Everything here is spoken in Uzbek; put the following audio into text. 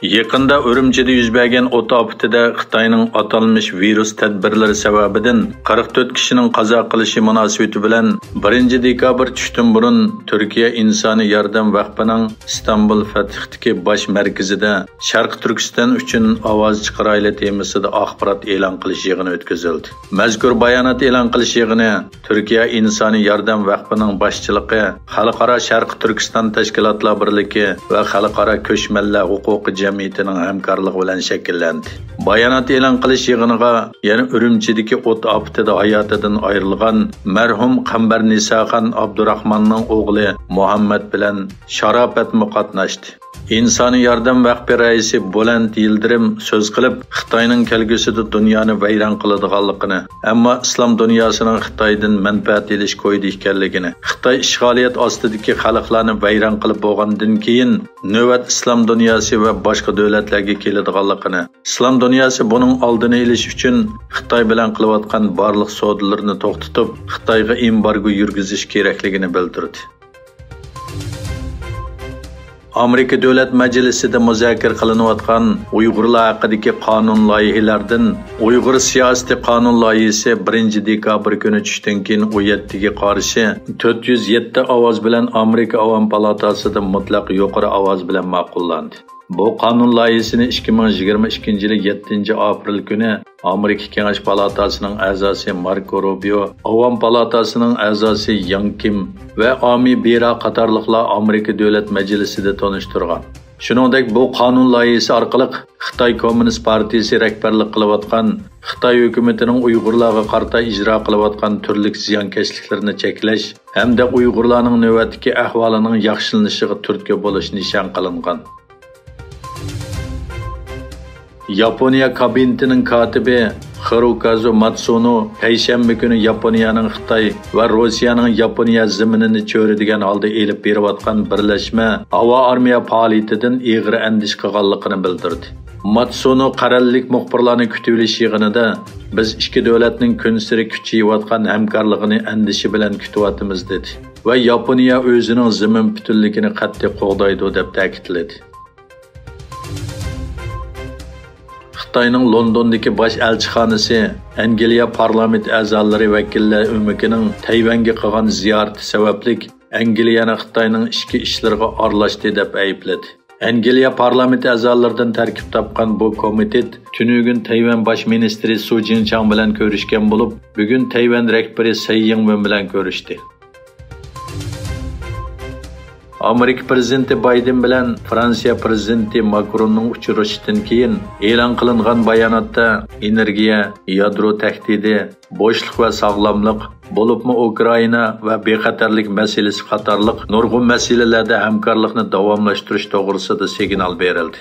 Yaqında Urumchida yuz bergan o't ofatida Xitoyning atalmış virus tadbirlari sababidan 44 kishining qazo qilishi munosabati bilan 1 dekabr tushdan burun Turkiya insoniy yordam vaqfining Istanbul Fathdagi bosh markazida Sharq Turkiston uchun ovoz chiqarayli temasida axborot e'lon qilish yig'ini o'tkazildi. Mazkur bayonot e'lon qilish yig'ini Turkiya insoniy yordam vaqfining boshchiligi, Xalqaro Sharq Turkiston tashkilotlar birligi va Xalqaro ko'chmanlar huquqi jamiyatining hamkorligi bilan shakllandi. Bayonot e'lon qilish yig'iniga yana Urumchidagi o't ofatida hayotidan ayrilgan marhum Qambar Nisoxon Abdurahmonning o'g'li Muhammad bilan Sharofat qatnashdi. İnsani yordam vaqfi raisi Boland Yildirim so'z qilib, Xitoyning kelgusida dunyoni vayron qiladiganligini, ammo islom dunyosining Xitoydan manfaat olish qo'ydi ekanligini, Xitoy ishg'oliyat ostidagi xalqlarni vayron qilib bo'lgandan keyin navbat islom dunyosi va boshqa davlatlarga keladiganligini, islom dunyosi buning oldini olish uchun Xitoy bilan qilayotgan barliq savdolarni to'xtatib, Xitoyga embargo yurgizish kerakligini bildirdi. Amerika Davlat Majlisida muzokara qilinayotgan Uyg'urlar haqidagi qonun loyihalaridan Uyg'ur siyosiy qonun loyihasi 1 dekabr kuni tushdan keyin 17 ga qarshi 407 ovoz bilan Amerika Avam palatasida mutlaq yuqori ovoz bilan ma'qullandi. Bu qonun loyihasini 2022 yil 7 aprel kuni Amerika Kengash palatasining a'zosi Marco Rubio, Avam palatasining a'zosi Yang Kim va Ami Bera qatorliqlar Amerika Davlat Majlisida tanishtirgan. Shuningdek, bu qonun loyihasi orqali Xitoy Kommunist partiyasi rahbarlik qilayotgan Xitoy hukumatining Uyg'urlarga qarata ijro qilayotgan turli ziyonkashliklarni cheklash hamda Uyg'urlarning navbatdagi ahvolining yaxshilanishiga turtki bo'lish nishon qilingan. Yaponiya kabinetining katibi Harukazu Matsuno payshanba kuni Yaponiyaning Xitoy va Rossiyaning Yaponiya zaminini cho'radigan holda elib berayotgan birlashma havo armiya faoliyatidan ig'ir andish qilganligini bildirdi. Matsuno qarallik muxbirlarni kutib olish yig'inida biz ikki davlatning kun sari kuchayayotgan hamkorligini andishi bilan kutyapmiz dedi va Yaponiya o'zining zamin butunligini qat'iy qo'g'daydi deb ta'kidladi. Xitoyning Londondagi bosh elchixonasi Angliya parlament a'zolari vakillar o'mikining Tayvanga qilgan ziyorati sababli Angliyani Xitoyning ichki ishlariga aralashdi deb aybladi. Angliya parlament a'zolaridan tarkib topgan bu komitet tunugun Tayvan bosh ministri Su Jinchang bilan ko'rishgan bo'lib, bugun Tayvan rahbari Tsai Ing-wen bilan ko'rishdi. Amerika prezidenti Biden bilan Fransiya prezidenti Macronning uchrashishidan keyin e'lon qilingan bayonotda energiya, yadro tahdidi, bo'shliq va sog'lomlik, bo'libmi Ukraina va bexatarlik masalasi qatorliq nurg'un masalalarda hamkorlikni davomlashtirish to'g'risida signal berildi.